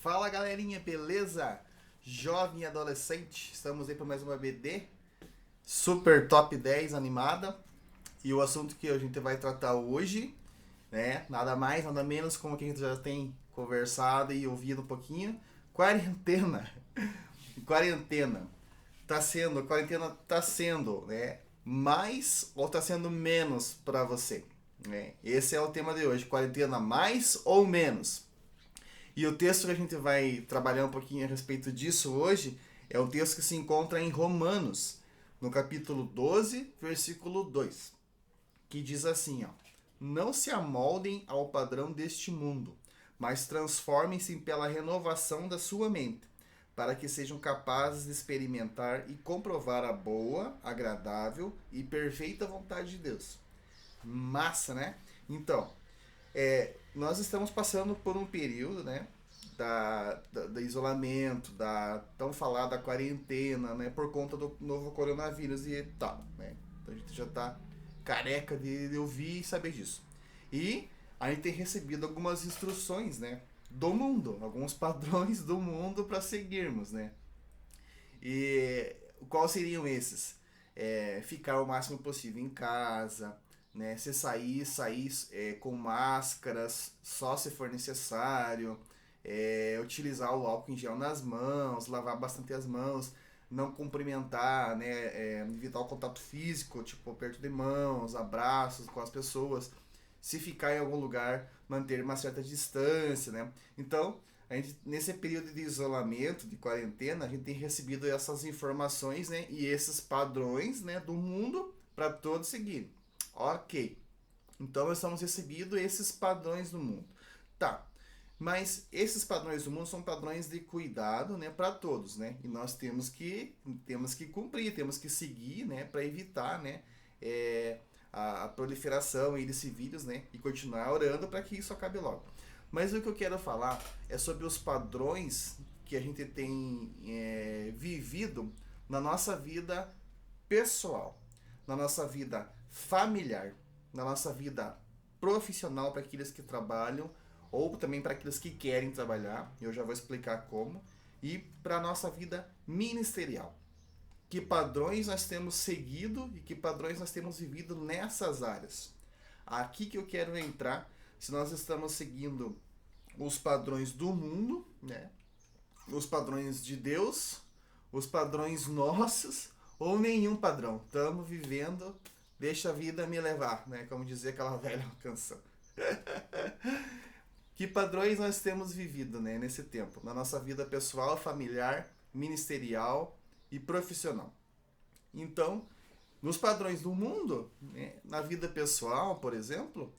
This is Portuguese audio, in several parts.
Fala galerinha, beleza? Jovem e adolescente, estamos aí para mais uma BD Super Top 10 animada. E o assunto que a gente vai tratar hoje, né? Nada mais, nada menos como que a gente já tem conversado e ouvido um pouquinho. Quarentena. Quarentena. Quarentena tá sendo, né? Mais ou tá sendo menos para você? Né? Esse é o tema de hoje. Quarentena mais ou menos? E o texto que a gente vai trabalhar um pouquinho a respeito disso hoje é o texto que se encontra em Romanos, no capítulo 12, versículo 2, que diz assim, ó: Não se amoldem ao padrão deste mundo, mas transformem-se pela renovação da sua mente, para que sejam capazes de experimentar e comprovar a boa, agradável e perfeita vontade de Deus. Massa, né? Então, nós estamos passando por um período, né, do isolamento, da tão falada quarentena, né, por conta do novo coronavírus e tal, né? Então a gente já tá careca de ouvir e saber disso. E a gente tem recebido algumas instruções, né, do mundo, alguns padrões do mundo para seguirmos, né? E quais seriam esses? Ficar o máximo possível em casa, né? Se sair com máscaras, só se for necessário, utilizar o álcool em gel nas mãos, lavar bastante as mãos, não cumprimentar, né? Evitar o contato físico, tipo aperto de mãos, abraços com as pessoas. Se ficar em algum lugar, manter uma certa distância, né? Então, a gente, nesse período de isolamento, de quarentena, a gente tem recebido essas informações, né, e esses padrões, né, do mundo para todos seguirem. Ok. Então nós estamos recebendo esses padrões do mundo. Tá. Mas esses padrões do mundo são padrões de cuidado, né, para todos, né? E nós temos que cumprir, temos que seguir, né, para evitar, né, a proliferação aí desse vírus, né, e continuar orando para que isso acabe logo. Mas o que eu quero falar é sobre os padrões que a gente tem vivido na nossa vida pessoal, na nossa vida familiar, na nossa vida profissional para aqueles que trabalham ou também para aqueles que querem trabalhar, eu já vou explicar como, e para a nossa vida ministerial. Que padrões nós temos seguido e que padrões nós temos vivido nessas áreas. Aqui que eu quero entrar, se nós estamos seguindo os padrões do mundo, né? Os padrões de Deus, os padrões nossos, ou nenhum padrão. Estamos vivendo, deixa a vida me levar, né? Como dizia aquela velha canção. Que padrões nós temos vivido, né, nesse tempo, na nossa vida pessoal, familiar, ministerial e profissional. Então, nos padrões do mundo, né, na vida pessoal, por exemplo,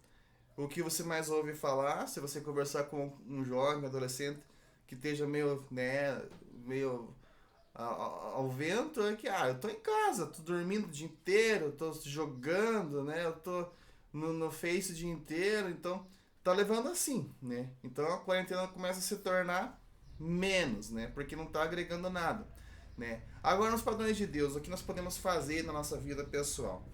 o que você mais ouve falar, se você conversar com um jovem, um adolescente que esteja meio, né, meio ao vento, é que, eu tô em casa, tô dormindo o dia inteiro, tô jogando, né, eu tô no Face o dia inteiro, então tá levando assim, né? Então a quarentena começa a se tornar menos, né, porque não tá agregando nada, né? Agora, nos padrões de Deus, o que nós podemos fazer na nossa vida pessoal?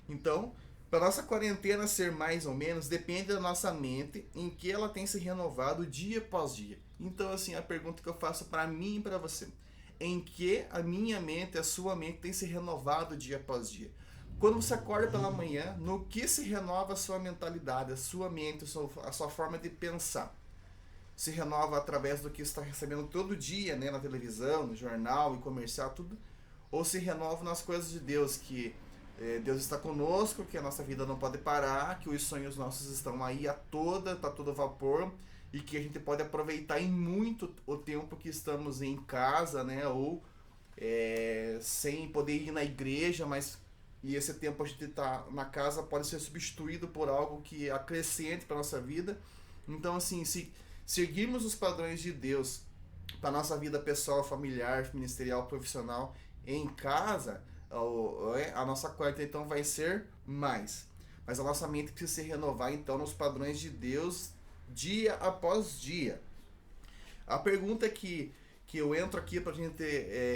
Então, para nossa quarentena ser mais ou menos, depende da nossa mente, em que ela tem se renovado dia após dia. Então, assim, a pergunta que eu faço para mim e para você: em que a minha mente, a sua mente tem se renovado dia após dia? Quando você acorda pela manhã, no que se renova a sua mentalidade, a sua mente, a sua forma de pensar? Se renova através do que você está recebendo todo dia, né, na televisão, no jornal, em comercial, tudo? Ou se renova nas coisas de Deus, que Deus está conosco, que a nossa vida não pode parar, que os sonhos nossos estão aí tá todo vapor, e que a gente pode aproveitar em muito o tempo que estamos em casa, né, ou sem poder ir na igreja, mas e esse tempo a gente tá na casa pode ser substituído por algo que acrescente para nossa vida. Então, assim, se seguirmos os padrões de Deus para nossa vida pessoal, familiar, ministerial, profissional, em casa, a nossa quarta então vai ser mais. Mas a nossa mente precisa se renovar então nos padrões de Deus dia após dia. A pergunta que eu entro aqui para a gente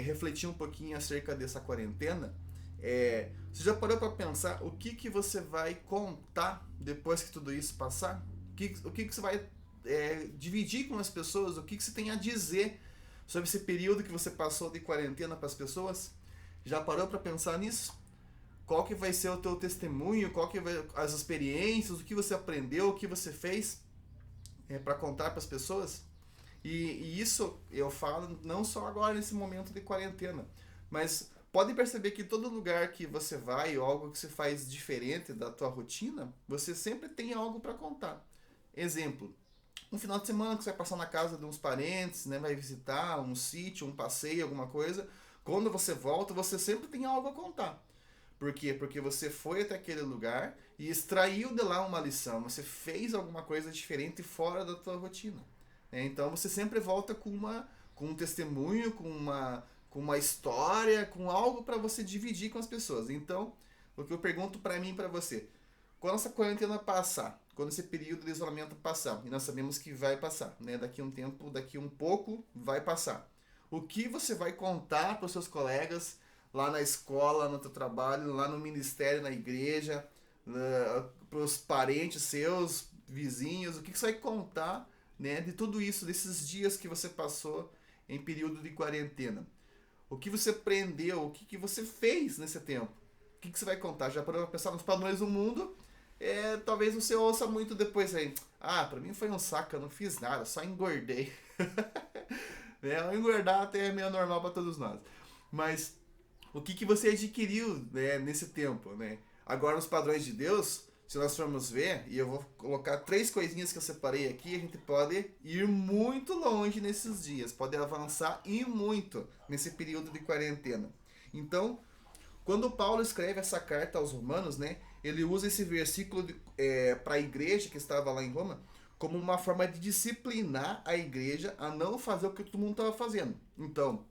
refletir um pouquinho acerca dessa quarentena você já parou para pensar o que você vai contar depois que tudo isso passar? O que você vai dividir com as pessoas o que você tem a dizer sobre esse período que você passou de quarentena para as pessoas? Já parou para pensar nisso? Qual que vai ser o teu testemunho? Qual que vai as experiências? O que você aprendeu? O que você fez para contar para as pessoas? E isso eu falo não só agora nesse momento de quarentena, mas pode perceber que todo lugar que você vai ou algo que você faz diferente da tua rotina, você sempre tem algo para contar. Exemplo, um final de semana que você vai passar na casa de uns parentes, né, vai visitar um sítio, um passeio, alguma coisa. Quando você volta, você sempre tem algo a contar. Por quê? Porque você foi até aquele lugar e extraiu de lá uma lição. Você fez alguma coisa diferente fora da tua rotina. Né? Então você sempre volta com um testemunho, com uma história, com algo para você dividir com as pessoas. Então, o que eu pergunto para mim e para você, quando essa quarentena passar, quando esse período de isolamento passar, e nós sabemos que vai passar, né? Daqui um tempo, daqui um pouco, vai passar. O que você vai contar para os seus colegas lá na escola, no teu trabalho, lá no ministério, na igreja, para os parentes seus, vizinhos, o que você vai contar, né, de tudo isso, desses dias que você passou em período de quarentena? O que você aprendeu, o que você fez nesse tempo? O que você vai contar? Já para pensar nos padrões do mundo, talvez você ouça muito depois aí. Ah, pra mim foi um saco, eu não fiz nada, só engordei. O engordar até é meio normal para todos nós. Mas o que você adquiriu, né, nesse tempo, né? Agora, nos padrões de Deus, se nós formos ver, e eu vou colocar 3 coisinhas que eu separei aqui, a gente pode ir muito longe nesses dias, pode avançar e muito nesse período de quarentena. Então, quando Paulo escreve essa carta aos Romanos, né, ele usa esse versículo para a igreja que estava lá em Roma como uma forma de disciplinar a igreja a não fazer o que todo mundo estava fazendo. Então,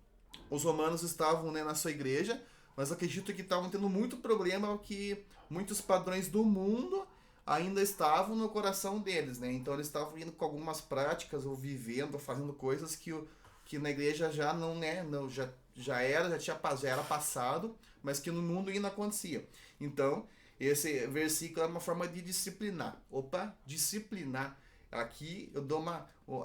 os romanos estavam, né, na sua igreja, mas acredito que estavam tendo muito problema que muitos padrões do mundo ainda estavam no coração deles, né? Então eles estavam indo com algumas práticas ou vivendo, ou fazendo coisas que na igreja já não, né, não já era passado, mas que no mundo ainda acontecia. Então, esse versículo é uma forma de disciplinar. Opa, disciplinar. Aqui eu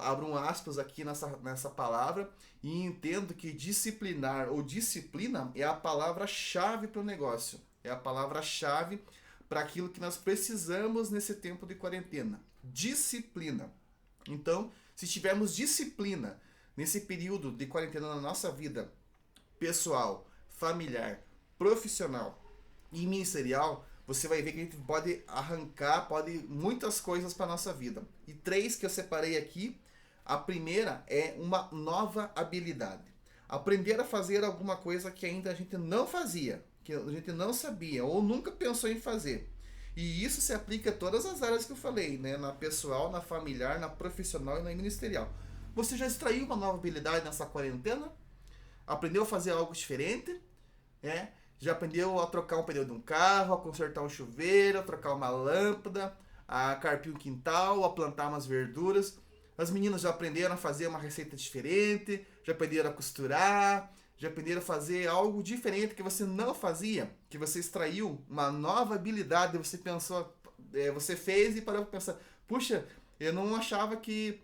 abro um aspas aqui nessa palavra e entendo que disciplinar ou disciplina é a palavra-chave para o negócio. É a palavra-chave para aquilo que nós precisamos nesse tempo de quarentena. Disciplina. Então, se tivermos disciplina nesse período de quarentena na nossa vida pessoal, familiar, profissional e ministerial, você vai ver que a gente pode arrancar muitas coisas para nossa vida. E 3 que eu separei aqui. A primeira é uma nova habilidade. Aprender a fazer alguma coisa que ainda a gente não fazia, que a gente não sabia ou nunca pensou em fazer. E isso se aplica a todas as áreas que eu falei, né? Na pessoal, na familiar, na profissional e na ministerial. Você já extraiu uma nova habilidade nessa quarentena? Aprendeu a fazer algo diferente? Já aprendeu a trocar um pneu de um carro, a consertar um chuveiro, a trocar uma lâmpada, a carpir um quintal, a plantar umas verduras. As meninas já aprenderam a fazer uma receita diferente, já aprenderam a costurar, já aprenderam a fazer algo diferente que você não fazia, que você extraiu uma nova habilidade, você pensou, você fez e parou para pensar, puxa, eu não achava que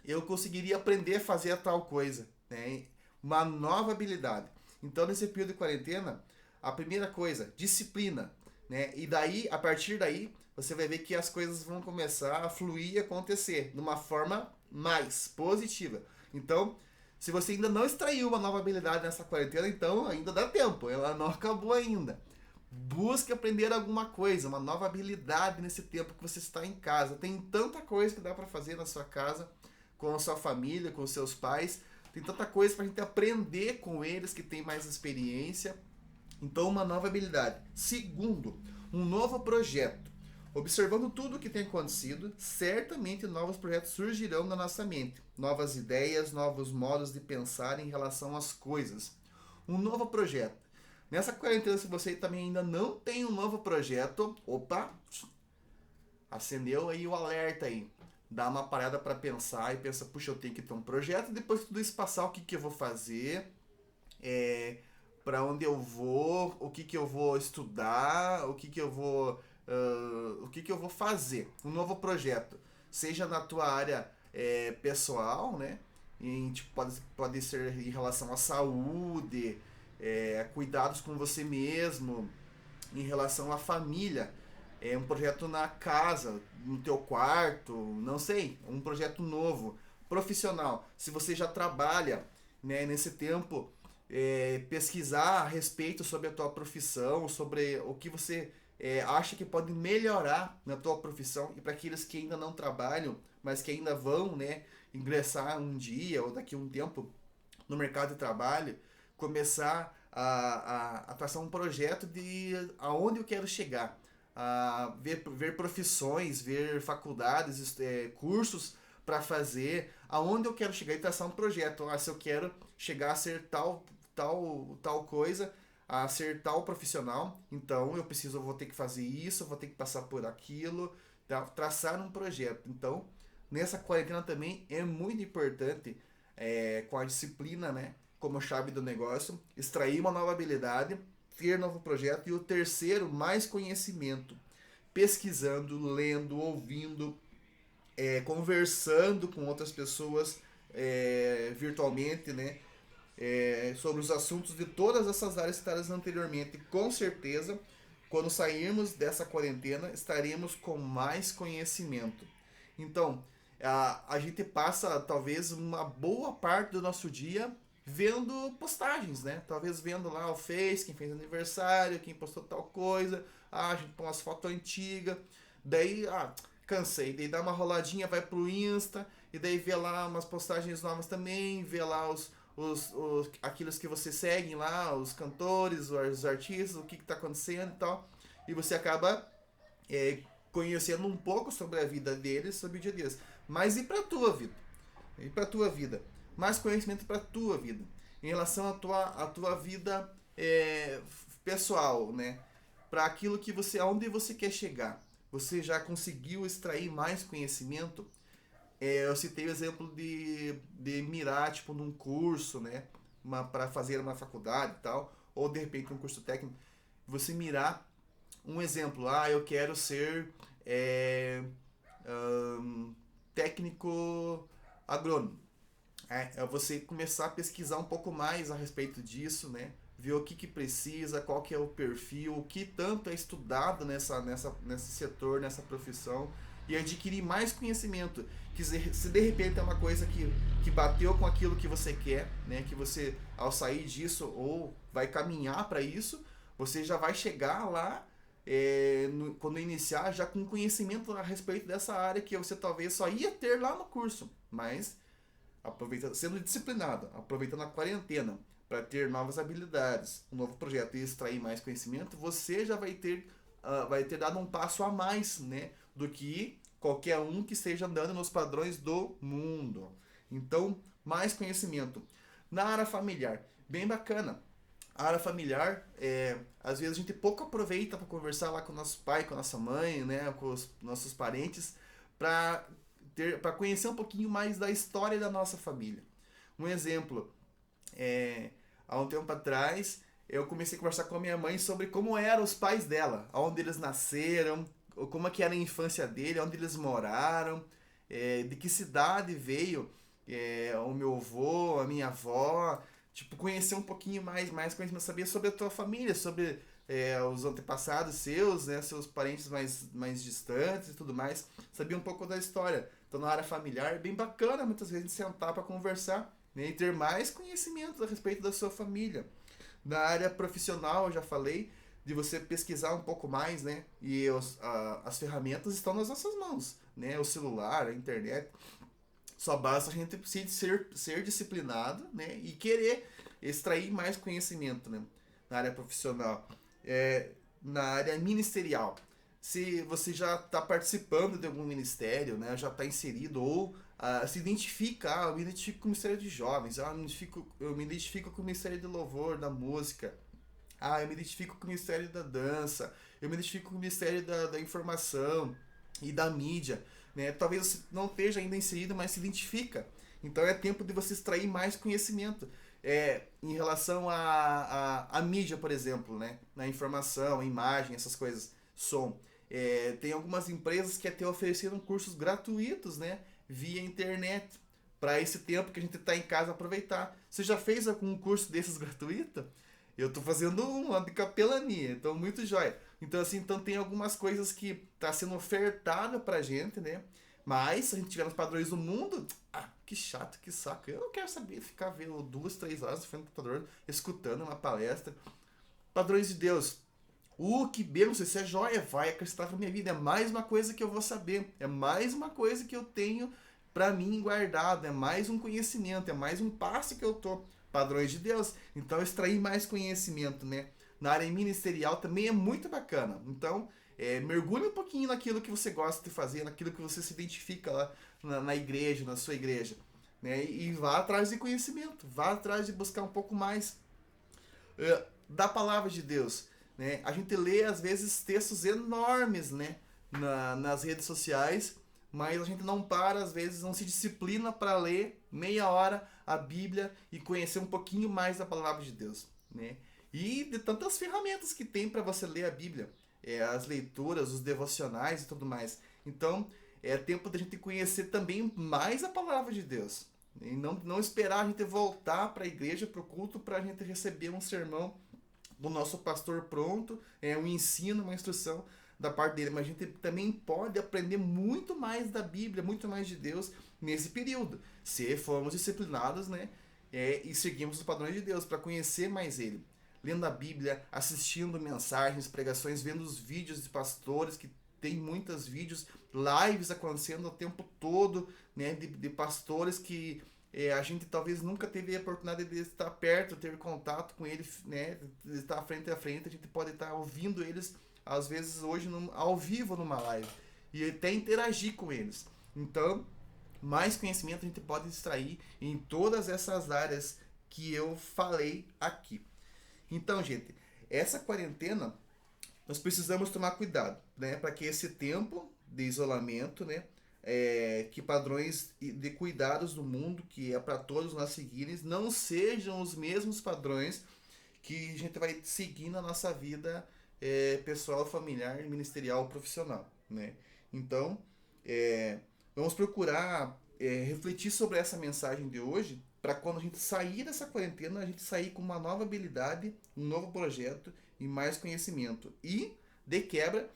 eu conseguiria aprender a fazer a tal coisa, né? Uma nova habilidade. Então, nesse período de quarentena, a primeira coisa, disciplina, né? E daí, a partir daí, você vai ver que as coisas vão começar a fluir e acontecer de uma forma mais positiva. Então, se você ainda não extraiu uma nova habilidade nessa quarentena, então ainda dá tempo, ela não acabou ainda. Busque aprender alguma coisa, uma nova habilidade nesse tempo que você está em casa. Tem tanta coisa que dá para fazer na sua casa, com a sua família, com os seus pais. Tem tanta coisa para a gente aprender com eles que têm mais experiência. Então, uma nova habilidade. Segundo, um novo projeto. Observando tudo o que tem acontecido, certamente novos projetos surgirão na nossa mente. Novas ideias, novos modos de pensar em relação às coisas. Um novo projeto. Nessa quarentena, se você também ainda não tem um novo projeto, opa, acendeu aí o alerta aí. Dá uma parada para pensar e pensa, puxa, eu tenho que ter um projeto, depois de tudo isso passar, o que eu vou fazer, para onde eu vou, o que eu vou estudar, o que eu vou fazer. Um novo projeto, seja na tua área pessoal, né? Tipo, pode ser em relação à saúde, cuidados com você mesmo, em relação à família, um projeto na casa, no teu quarto, não sei, um projeto novo, profissional. Se você já trabalha, né, nesse tempo, pesquisar a respeito sobre a tua profissão, sobre o que você acha que pode melhorar na tua profissão, e para aqueles que ainda não trabalham, mas que ainda vão, né, ingressar um dia ou daqui a um tempo no mercado de trabalho, começar a traçar um projeto de aonde eu quero chegar, a ver profissões, ver faculdades, cursos para fazer, aonde eu quero chegar e traçar um projeto. Se eu quero chegar a ser tal coisa, a ser tal profissional, então vou ter que fazer isso, vou ter que passar por aquilo, traçar um projeto. Então, nessa quarentena também é muito importante, com a disciplina, né, como chave do negócio, extrair uma nova habilidade, ter novo projeto, e o terceiro, mais conhecimento, pesquisando, lendo, ouvindo, conversando com outras pessoas virtualmente, né, sobre os assuntos de todas essas áreas citadas anteriormente. Com certeza, quando sairmos dessa quarentena, estaremos com mais conhecimento. Então, a gente passa talvez uma boa parte do nosso dia vendo postagens, né? Talvez vendo lá o Face, quem fez aniversário, quem postou tal coisa. A gente põe umas fotos antigas. Daí, cansei. Daí dá uma roladinha, vai pro Insta. E daí vê lá umas postagens novas também. Vê lá aqueles que você segue lá, os cantores, os artistas, o que tá acontecendo e tal. E você acaba conhecendo um pouco sobre a vida deles, sobre o dia deles. Mas e pra tua vida? E pra tua vida? Mais conhecimento pra tua vida. Em relação à tua vida pessoal, né? Para aquilo que aonde você quer chegar. Você já conseguiu extrair mais conhecimento? Eu citei o exemplo de mirar, tipo, num curso, né? Para fazer uma faculdade e tal, ou de repente um curso técnico. Você mirar um exemplo, eu quero ser técnico agrônomo. É você começar a pesquisar um pouco mais a respeito disso, né? Ver o que precisa, qual que é o perfil, o que tanto é estudado nesse setor, nessa profissão, e adquirir mais conhecimento. Que se de repente é uma coisa que bateu com aquilo que você quer, né? Que você, ao sair disso, ou vai caminhar para isso, você já vai chegar lá, quando iniciar, já com conhecimento a respeito dessa área que você talvez só ia ter lá no curso, mas sendo disciplinado, aproveitando a quarentena para ter novas habilidades, um novo projeto e extrair mais conhecimento, você já vai ter dado um passo a mais, né, do que qualquer um que esteja andando nos padrões do mundo. Então, mais conhecimento. Na área familiar, bem bacana. A área familiar, às vezes a gente pouco aproveita para conversar lá com o nosso pai, com a nossa mãe, né, com os nossos parentes, para conhecer um pouquinho mais da história da nossa família. Um exemplo, há um tempo atrás, eu comecei a conversar com a minha mãe sobre como eram os pais dela, onde eles nasceram, como é que era a infância dele, onde eles moraram, de que cidade veio o meu avô, a minha avó, tipo, conhecer um pouquinho mais conhecimento, saber sobre a tua família, sobre os antepassados seus, né, seus parentes mais distantes e tudo mais, saber um pouco da história. Então, na área familiar, é bem bacana muitas vezes sentar para conversar, né, e ter mais conhecimento a respeito da sua família. Na área profissional, eu já falei, de você pesquisar um pouco mais, né, e as ferramentas estão nas nossas mãos, né, o celular, a internet. Só basta a gente ser disciplinado, né, e querer extrair mais conhecimento, né, na área profissional. Na área ministerial, se você já está participando de algum ministério, né, já está inserido, ou se identifica, eu me identifico com o Ministério de Jovens, eu me identifico com o Ministério de Louvor, da música, eu me identifico com o Ministério da Dança, eu me identifico com o Ministério da Informação e da Mídia, né? Talvez você não esteja ainda inserido, mas se identifica. Então é tempo de você extrair mais conhecimento. Em relação à mídia, por exemplo, né? Na informação, imagem, essas coisas, som. Tem algumas empresas que até ofereceram cursos gratuitos, né? via internet, para esse tempo que a gente está em casa aproveitar. Você já fez algum curso desses gratuito? Eu tô fazendo uma de capelania, então muito jóia. Então assim, então tem algumas coisas que tá sendo ofertada pra gente, né? Mas se a gente tiver nos padrões do mundo, que chato, que saco. Eu não quero saber ficar vendo 2, 3 horas na frente do computador, escutando uma palestra. Padrões de Deus. Que bênção, isso é joia, vai acrescentar pra minha vida. É mais uma coisa que eu vou saber. É mais uma coisa que eu tenho pra mim guardado. É mais um conhecimento, é mais um passo que eu tô. Padrões de Deus. Então, extrair mais conhecimento, né? Na área ministerial também é muito bacana. Então, mergulhe um pouquinho naquilo que você gosta de fazer, naquilo que você se identifica lá na igreja, na sua igreja. Né? E vá atrás de conhecimento. Vá atrás de buscar um pouco mais da palavra de Deus. Né? A gente lê, às vezes, textos enormes, né? Nas redes sociais, mas a gente não para, às vezes, não se disciplina para ler meia hora a Bíblia e conhecer um pouquinho mais da palavra de Deus. Né? E de tantas ferramentas que tem para você ler a Bíblia, as leituras, os devocionais e tudo mais. Então, é tempo da gente conhecer também mais a palavra de Deus. E não esperar a gente voltar para a igreja, para o culto, para a gente receber um sermão do nosso pastor pronto, um ensino, uma instrução da parte dele. Mas a gente também pode aprender muito mais da Bíblia, muito mais de Deus nesse período, se formos disciplinados, né? E seguimos os padrões de Deus para conhecer mais Ele. Lendo a Bíblia, assistindo mensagens, pregações, vendo os vídeos de pastores, que tem muitos vídeos, lives acontecendo o tempo todo, né? De pastores que a gente talvez nunca teve a oportunidade de estar perto, ter contato com eles, né? De estar frente a frente, a gente pode estar ouvindo eles, às vezes hoje ao vivo numa live, e até interagir com eles. Então, mais conhecimento a gente pode extrair em todas essas áreas que eu falei aqui. Então, gente, essa quarentena, nós precisamos tomar cuidado, né? Para que esse tempo de isolamento, né? Que padrões de cuidados do mundo, que é para todos nós seguirem, não sejam os mesmos padrões que a gente vai seguir na nossa vida pessoal, familiar, ministerial, profissional, né? Então, vamos procurar refletir sobre essa mensagem de hoje, para quando a gente sair dessa quarentena, a gente sair com uma nova habilidade, um novo projeto e mais conhecimento. E, de quebra,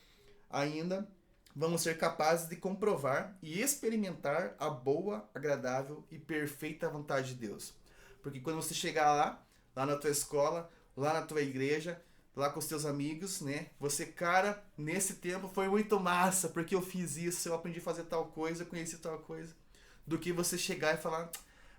ainda vamos ser capazes de comprovar e experimentar a boa, agradável e perfeita vontade de Deus. Porque quando você chegar lá na tua escola, lá na tua igreja, lá com os teus amigos, né? Você, cara, nesse tempo foi muito massa, porque eu fiz isso, eu aprendi a fazer tal coisa, eu conheci tal coisa. Do que você chegar e falar,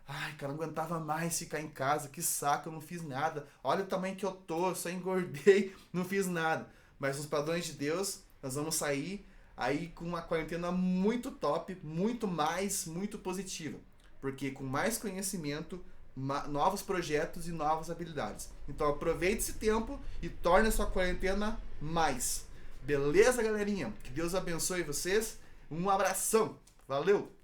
ai, cara, não aguentava mais ficar em casa, que saco, eu não fiz nada. Olha o tamanho que eu tô, eu só engordei, não fiz nada. Mas nos padrões de Deus, nós vamos sair aí com uma quarentena muito top, muito positiva. Porque com mais conhecimento, novos projetos e novas habilidades. Então aproveite esse tempo e torne a sua quarentena mais. Beleza, galerinha? Que Deus abençoe vocês. Um abração. Valeu!